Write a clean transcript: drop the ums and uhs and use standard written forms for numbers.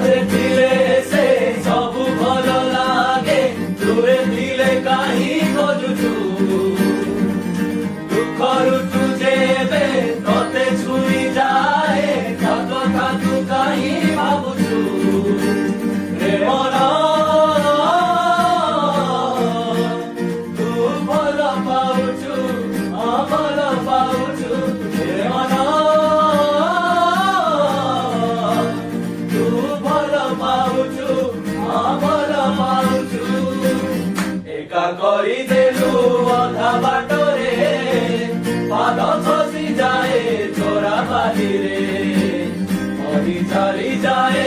पाखरे थिले से सब भल लागे दूरे थिले काहीं खोजुछु दुख ऋतु जेबे तोते छुई जाए कथा तू काहीं भाबुछु रे मन तू भल पाउछु भल पाउछु रे मन तू भल पाउछु भल पाउछु एका करी देलु अधा बाटरे पाद खसी जाए छोरा बाली रे मरी चली जाए